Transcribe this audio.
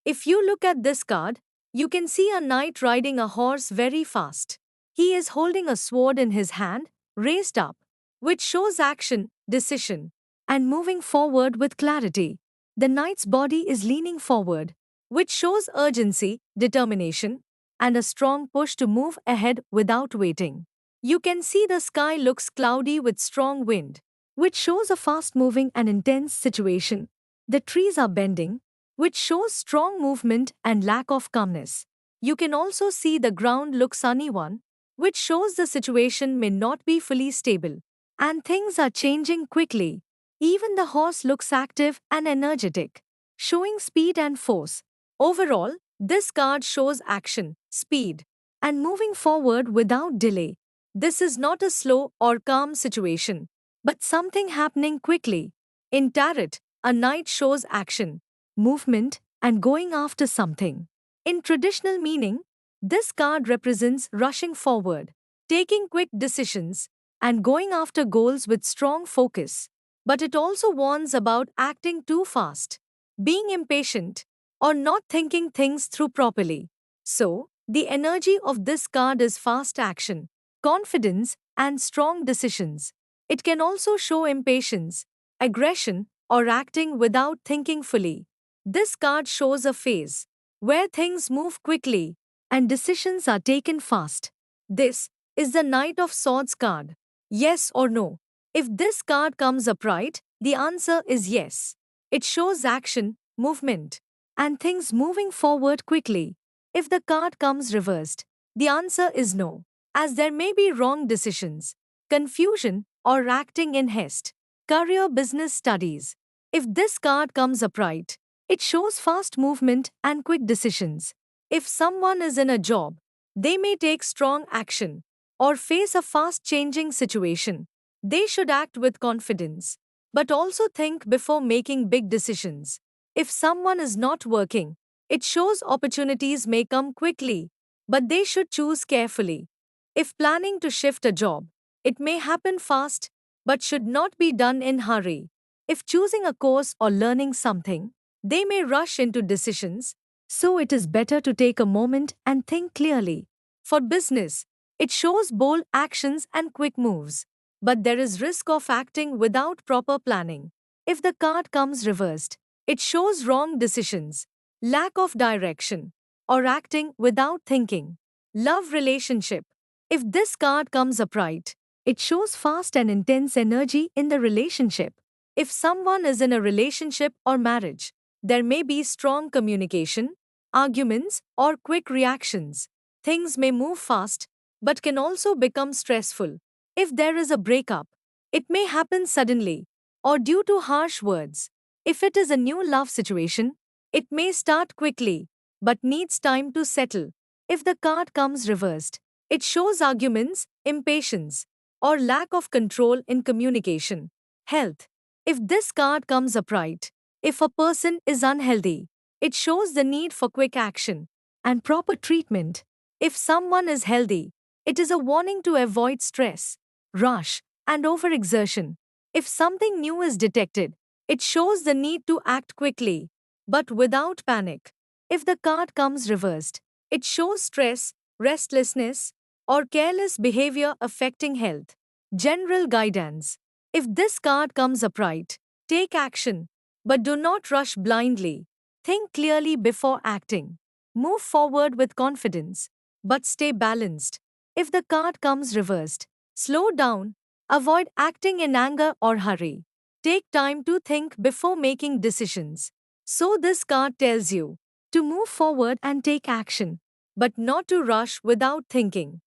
If you look at this card, you can see a knight riding a horse very fast. He is holding a sword in his hand, raised up, which shows action, decision, and moving forward with clarity. The knight's body is leaning forward, which shows urgency, determination, and a strong push to move ahead without waiting. You can see the sky looks cloudy with strong wind, which shows a fast moving and intense situation. The trees are bending, which shows strong movement and lack of calmness. You can also see the ground looks uneven, which shows the situation may not be fully stable, and things are changing quickly. Even the horse looks active and energetic, showing speed and force. Overall, this card shows action, speed, and moving forward without delay. This is not a slow or calm situation, but something happening quickly. In Tarot, a knight shows action, movement, and going after something. In traditional meaning, this card represents rushing forward, taking quick decisions, and going after goals with strong focus. But it also warns about acting too fast, being impatient, or not thinking things through properly. So, the energy of this card is fast action, confidence, and strong decisions. It can also show impatience, aggression, or acting without thinking fully. This card shows a phase where things move quickly and decisions are taken fast. This is the Knight of Swords card. Yes or no? If this card comes upright, the answer is yes. It shows action, movement, and things moving forward quickly. If the card comes reversed, the answer is no, as there may be wrong decisions, confusion, or acting in haste. Career business studies. If this card comes upright, it shows fast movement and quick decisions. If someone is in a job, they may take strong action or face a fast changing situation. They should act with confidence, but also think before making big decisions. If someone is not working, it shows opportunities may come quickly, but they should choose carefully. If planning to shift a job, it may happen fast, but should not be done in hurry. If choosing a course or learning something, they may rush into decisions, so it is better to take a moment and think clearly. For business, it shows bold actions and quick moves, but there is risk of acting without proper planning. If the card comes reversed, it shows wrong decisions, lack of direction, or acting without thinking. Love relationship. If this card comes upright, it shows fast and intense energy in the relationship. If someone is in a relationship or marriage, there may be strong communication, arguments, or quick reactions. Things may move fast, but can also become stressful. If there is a breakup, it may happen suddenly or due to harsh words. If it is a new love situation, it may start quickly but needs time to settle. If the card comes reversed, it shows arguments, impatience, or lack of control in communication. Health. If this card comes upright, if a person is unhealthy, it shows the need for quick action and proper treatment. If someone is healthy, it is a warning to avoid stress, rush, and overexertion. If something new is detected, it shows the need to act quickly, but without panic. If the card comes reversed, it shows stress, restlessness, or careless behavior affecting health. General guidance. If this card comes upright, take action, but do not rush blindly. Think clearly before acting. Move forward with confidence, but stay balanced. If the card comes reversed, slow down, avoid acting in anger or hurry. Take time to think before making decisions. So, this card tells you to move forward and take action, but not to rush without thinking.